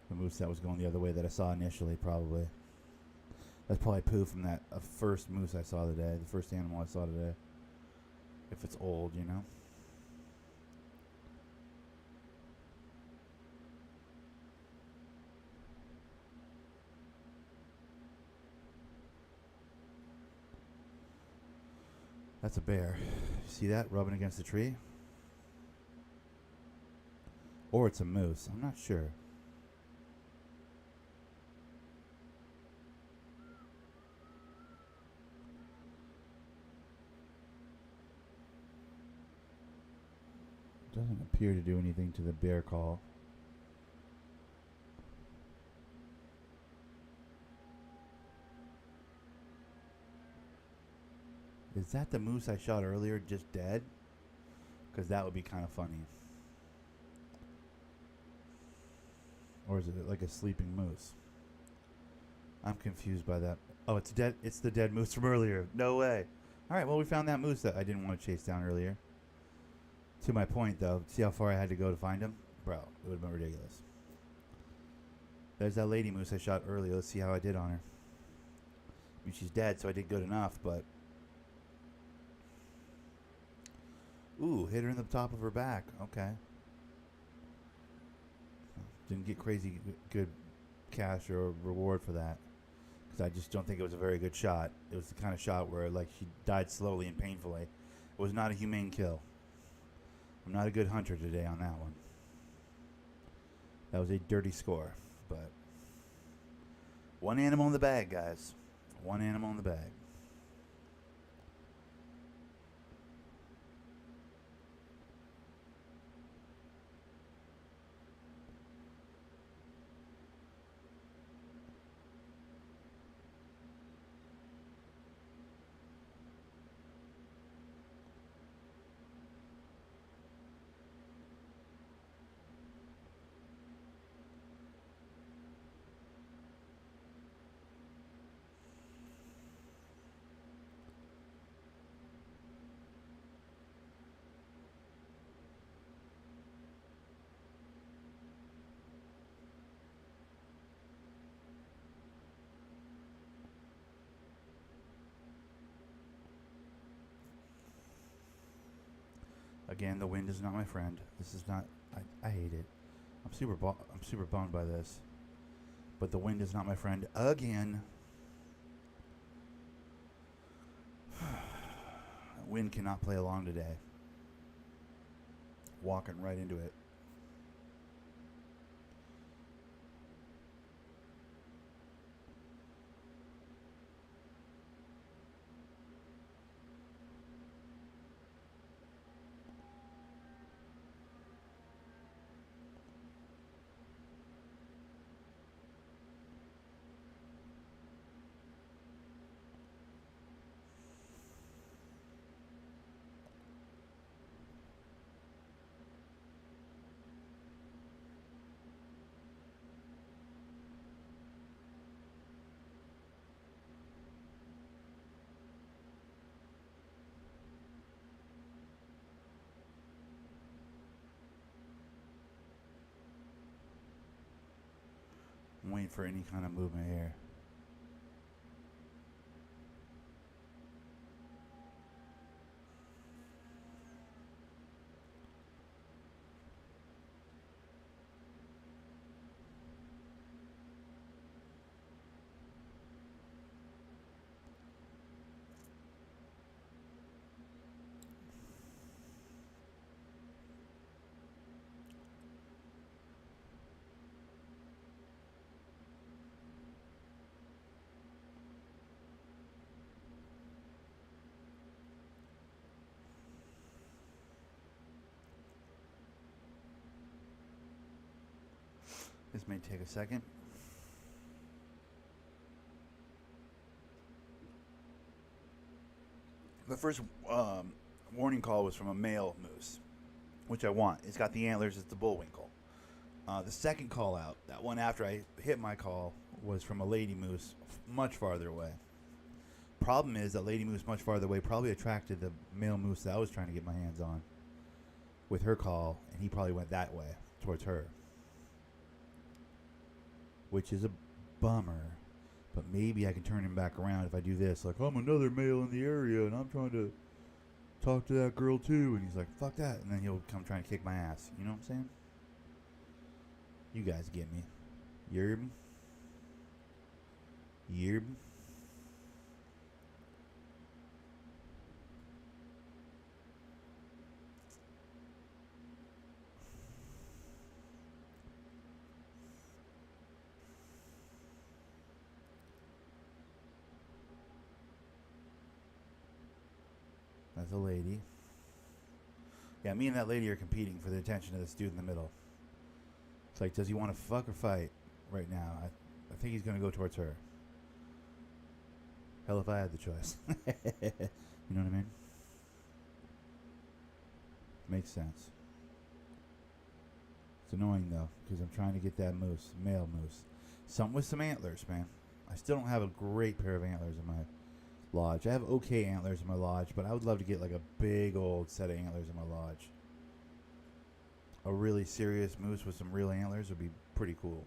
A: The moose that was going the other way that I saw initially, probably. That's probably poo from that first moose I saw today, the first animal I saw today. If it's old, you know. That's a bear. See that rubbing against the tree? Or it's a moose. I'm not sure. Doesn't appear to do anything to the bear call. Is that the moose I shot earlier just dead? Because that would be kind of funny. Or is it like a sleeping moose? I'm confused by that. Oh, it's dead. It's the dead moose from earlier. No way. All right, well, we found that moose that I didn't want to chase down earlier. To my point, though, see how far I had to go to find him? Bro, it would have been ridiculous. There's that lady moose I shot earlier. Let's see how I did on her. I mean, she's dead, so I did good enough, but... Ooh, hit her in the top of her back. Okay. Didn't get crazy good cash or reward for that. Because I just don't think it was a very good shot. It was the kind of shot where, like, she died slowly and painfully. It was not a humane kill. I'm not a good hunter today on that one. That was a dirty score. But one animal in the bag, guys. One animal in the bag. Again, the wind is not my friend. This is not... I hate it. I'm super bummed by this. But the wind is not my friend again. Wind cannot play along today. Walking right into it. I'm waiting for any kind of movement here. This may take a second. The first warning call was from a male moose, which I want. It's got the antlers. It's the bullwinkle. The second call out, that one after I hit my call, was from a lady moose much farther away. Problem is that lady moose much farther away probably attracted the male moose that I was trying to get my hands on, with her call, and he probably went that way towards her, which is a bummer. But maybe I can turn him back around if I do this. Like, I'm another male in the area, and I'm trying to talk to that girl too. And he's like, fuck that. And then he'll come trying to kick my ass. You know what I'm saying? You guys get me. You hear me? You hear me? That's a lady. Yeah, me and that lady are competing for the attention of this dude in the middle. It's like, does he want to fuck or fight right now? I think he's going to go towards her. Hell if I had the choice. You know what I mean? Makes sense. It's annoying though, because I'm trying to get that moose, male moose. Something with some antlers, man. I still don't have a great pair of antlers in my lodge. I have okay antlers in my lodge, but I would love to get like a big old set of antlers in my lodge. A really serious moose with some real antlers would be pretty cool.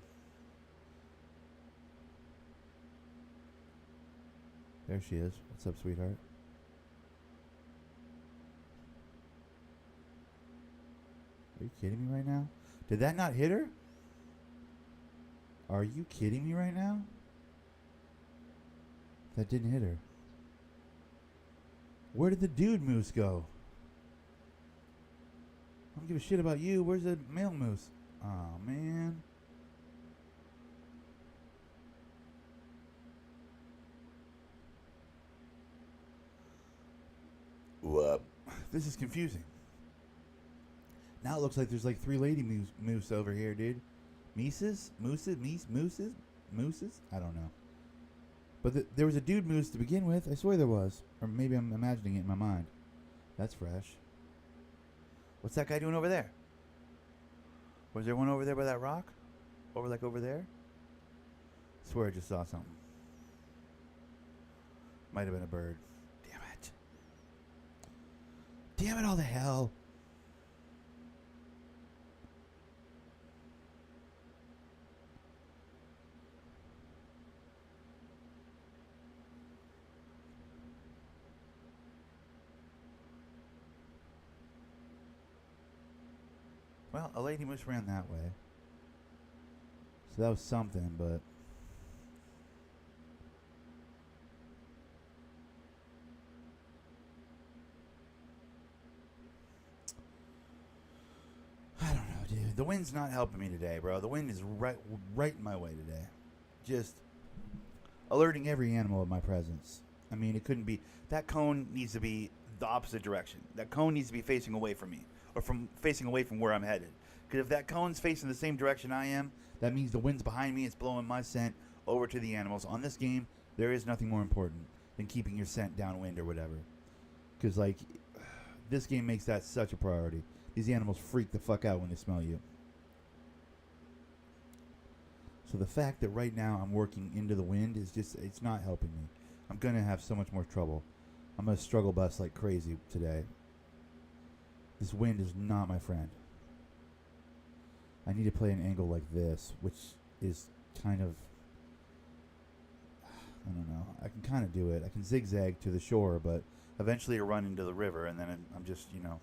A: There she is. What's up, sweetheart? Are you kidding me right now? Did that not hit her? Are you kidding me right now? That didn't hit her. Where did the dude moose go? I don't give a shit about you. Where's the male moose? Oh, man. Whoop. This is confusing. Now it looks like there's like 3 lady moose over here, dude. Mooses? Mooses? Mooses? I don't know. But there was a dude moose to begin with. I swear there was. Or maybe I'm imagining it in my mind. That's fresh. What's that guy doing over there? Was there one over there by that rock? Over there? I swear I just saw something. Might have been a bird. Damn it. Damn it all to hell. Well, a lady moose ran that way. So that was something, but I don't know, dude. The wind's not helping me today, bro. The wind is right in my way today. Just alerting every animal of my presence. I mean, it couldn't be. That cone needs to be the opposite direction. That cone needs to be facing away from me. Or facing away from where I'm headed. Because if that cone's facing the same direction I am, that means the wind's behind me. It's blowing my scent over to the animals. On this game, there is nothing more important than keeping your scent downwind or whatever. Because, like, this game makes that such a priority. These animals freak the fuck out when they smell you. So the fact that right now I'm working into the wind is just, it's not helping me. I'm going to have so much more trouble. I'm going to struggle bus like crazy today. This wind is not my friend. I need to play an angle like this, which is kind of, I don't know. I can kind of do it. I can zigzag to the shore, but eventually I run into the river, and then I'm just, you know.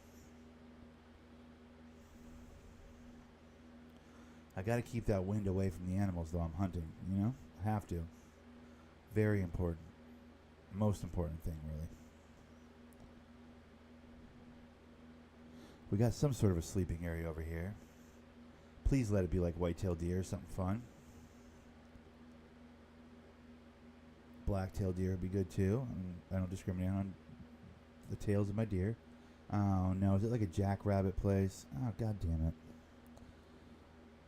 A: I got to keep that wind away from the animals, though I'm hunting, you know? I have to. Very important. Most important thing, really. We got some sort of a sleeping area over here. Please let it be like white-tailed deer or something fun. Black-tailed deer would be good too. I don't discriminate on the tails of my deer. Oh no, is it like a jackrabbit place? Oh, god damn it.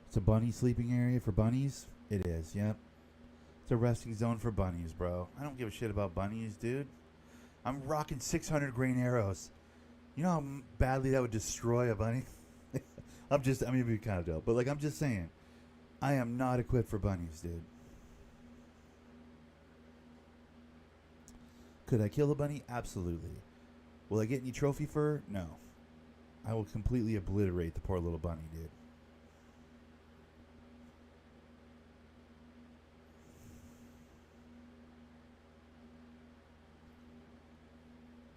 A: It's a bunny sleeping area for bunnies? It is, yep. It's a resting zone for bunnies, bro. I don't give a shit about bunnies, dude. I'm rocking 600 grain arrows. You know how badly that would destroy a bunny? I mean, it'd be kind of dope. But, like, I'm just saying, I am not equipped for bunnies, dude. Could I kill a bunny? Absolutely. Will I get any trophy fur? No. I will completely obliterate the poor little bunny, dude.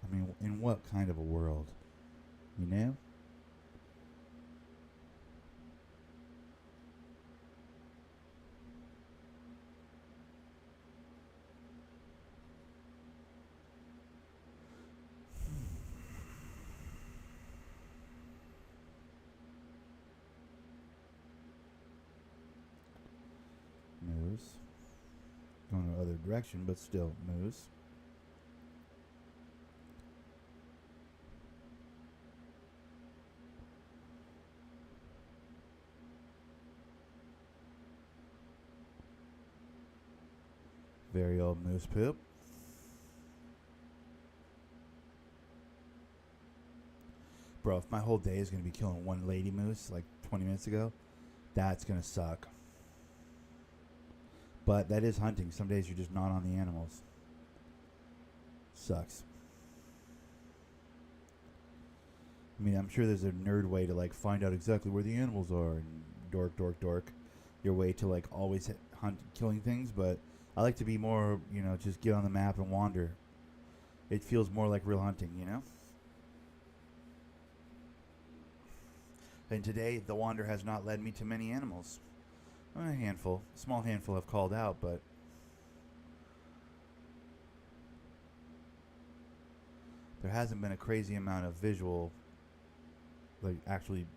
A: I mean, in what kind of a world? You know? Moose. Going the other direction, but still moose. Very old moose poop. Bro, if my whole day is going to be killing one lady moose like 20 minutes ago, that's going to suck. But that is hunting. Some days you're just not on the animals. Sucks. I mean, I'm sure there's a nerd way to like find out exactly where the animals are and dork, dork, dork. Your way to like always hunt killing things, but I like to be more, just get on the map and wander. It feels more like real hunting, And today, the wander has not led me to many animals. A small handful have called out, but there hasn't been a crazy amount of visual, like actually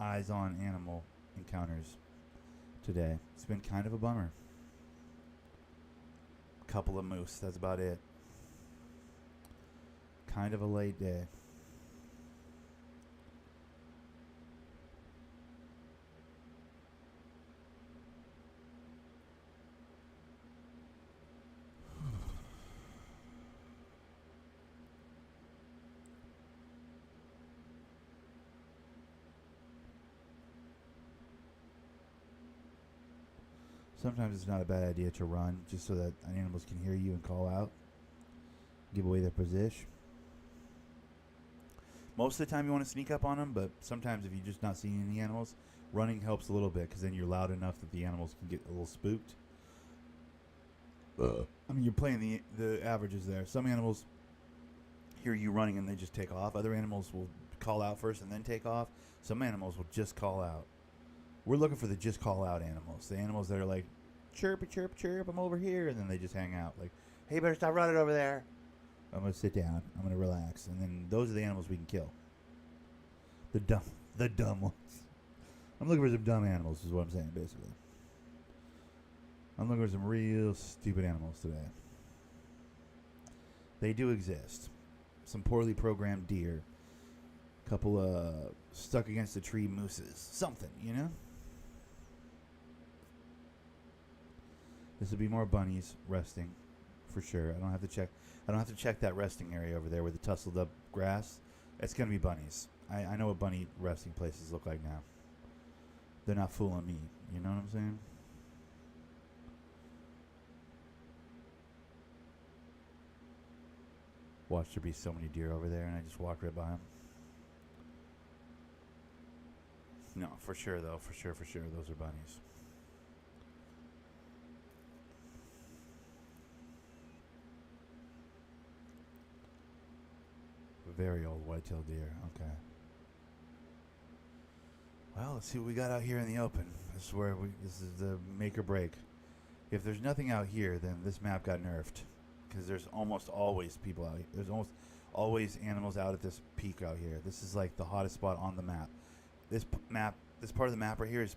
A: eyes-on animal encounters today. It's been kind of a bummer. Couple of moose, that's about it. Kind of a late day. Sometimes it's not a bad idea to run just so that animals can hear you and call out. Give away their position. Most of the time you want to sneak up on them, but sometimes if you're just not seeing any animals, running helps a little bit because then you're loud enough that the animals can get a little spooked. I mean, you're playing the averages there. Some animals hear you running and they just take off. Other animals will call out first and then take off. Some animals will just call out. We're looking for the just call out animals. The animals that are like, chirp, chirp, chirp, I'm over here. And then they just hang out. Like, hey, you better stop running over there. I'm going to sit down. I'm going to relax. And then those are the animals we can kill. The dumb ones. I'm looking for some dumb animals is what I'm saying, basically. I'm looking for some real stupid animals today. They do exist. Some poorly programmed deer. A couple of stuck against a tree mooses. Something, This would be more bunnies resting, for sure. I don't have to check that resting area over there with the tussled up grass. It's gonna be bunnies. I know what bunny resting places look like now. They're not fooling me. You know what I'm saying? Watched there be so many deer over there, and I just walked right by them. No, for sure though. For sure, those are bunnies. Very old white-tailed deer. Okay. Well, let's see what we got out here in the open. This is the make or break. If there's nothing out here, then this map got nerfed. Because there's almost always people out here. There's almost always animals out at this peak out here. This is like the hottest spot on the map. This part of the map right here is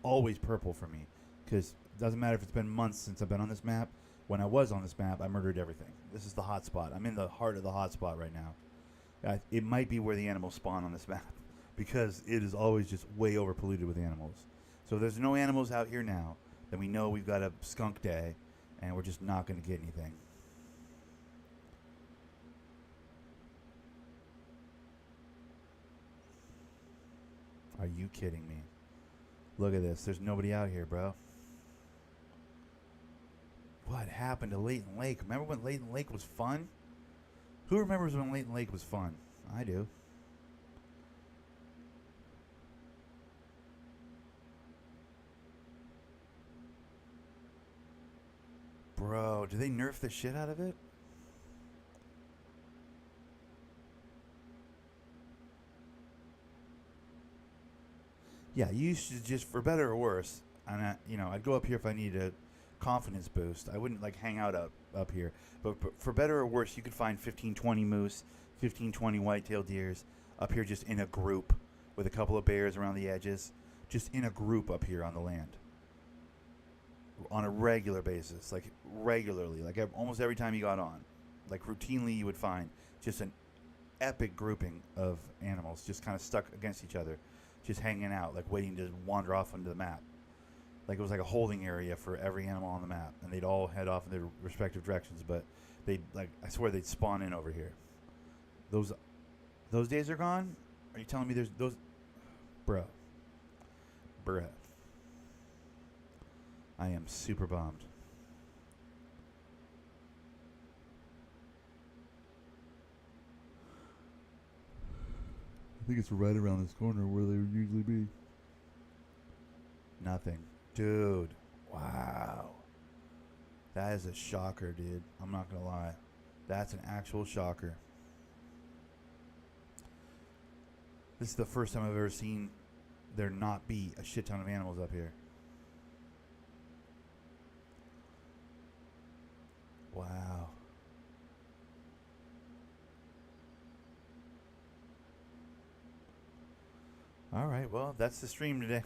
A: always purple for me. Because it doesn't matter if it's been months since I've been on this map. When I was on this map, I murdered everything. This is the hot spot. I'm in the heart of the hot spot right now. It might be where the animals spawn on this map. Because it is always just way over polluted with animals. So if there's no animals out here now, then we know we've got a skunk day, and we're just not going to get anything. Are you kidding me? Look at this. There's nobody out here, bro. What happened to Layton Lake? Remember when Layton Lake was fun? Who remembers when Layton Lake was fun? I do. Bro, do they nerf the shit out of it? Yeah, you used to just, for better or worse, and I'd go up here if I needed a confidence boost. I wouldn't like hang out up here, but for better or worse, you could find 15, 20 moose, 15, 20 white-tailed deers up here just in a group with a couple of bears around the edges, just in a group up here on the land on a regular basis, like regularly, like almost every time you got on, like routinely you would find just an epic grouping of animals just kind of stuck against each other, just hanging out, like waiting to wander off onto the map. Like it was like a holding area for every animal on the map, and they'd all head off in their respective directions. But I swear they'd spawn in over here. Those days are gone. Are you telling me there's those, bruh? I am super bummed. I think it's right around this corner where they would usually be. Nothing. Dude. Wow. That is a shocker, dude. I'm not going to lie. That's an actual shocker. This is the first time I've ever seen there not be a shit ton of animals up here. Wow. All right, well, that's the stream today.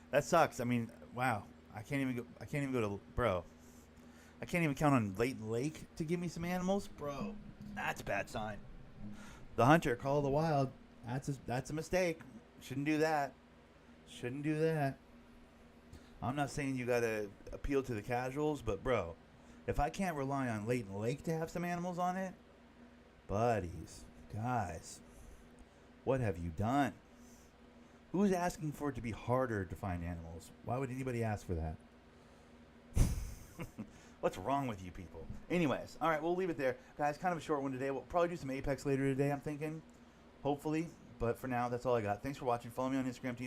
A: That sucks. I mean, wow. I can't even go to, bro. I can't even count on Leighton Lake to give me some animals, bro. That's a bad sign. The Hunter Call of the Wild. That's a mistake. Shouldn't do that. Shouldn't do that. I'm not saying you gotta appeal to the casuals, but bro, if I can't rely on Leighton Lake to have some animals on it, buddies, guys, what have you done? Who's asking for it to be harder to find animals? Why would anybody ask for that? What's wrong with you people? Anyways, all right, we'll leave it there. Guys, kind of a short one today. We'll probably do some Apex later today, I'm thinking. Hopefully. But for now, that's all I got. Thanks for watching. Follow me on Instagram, team.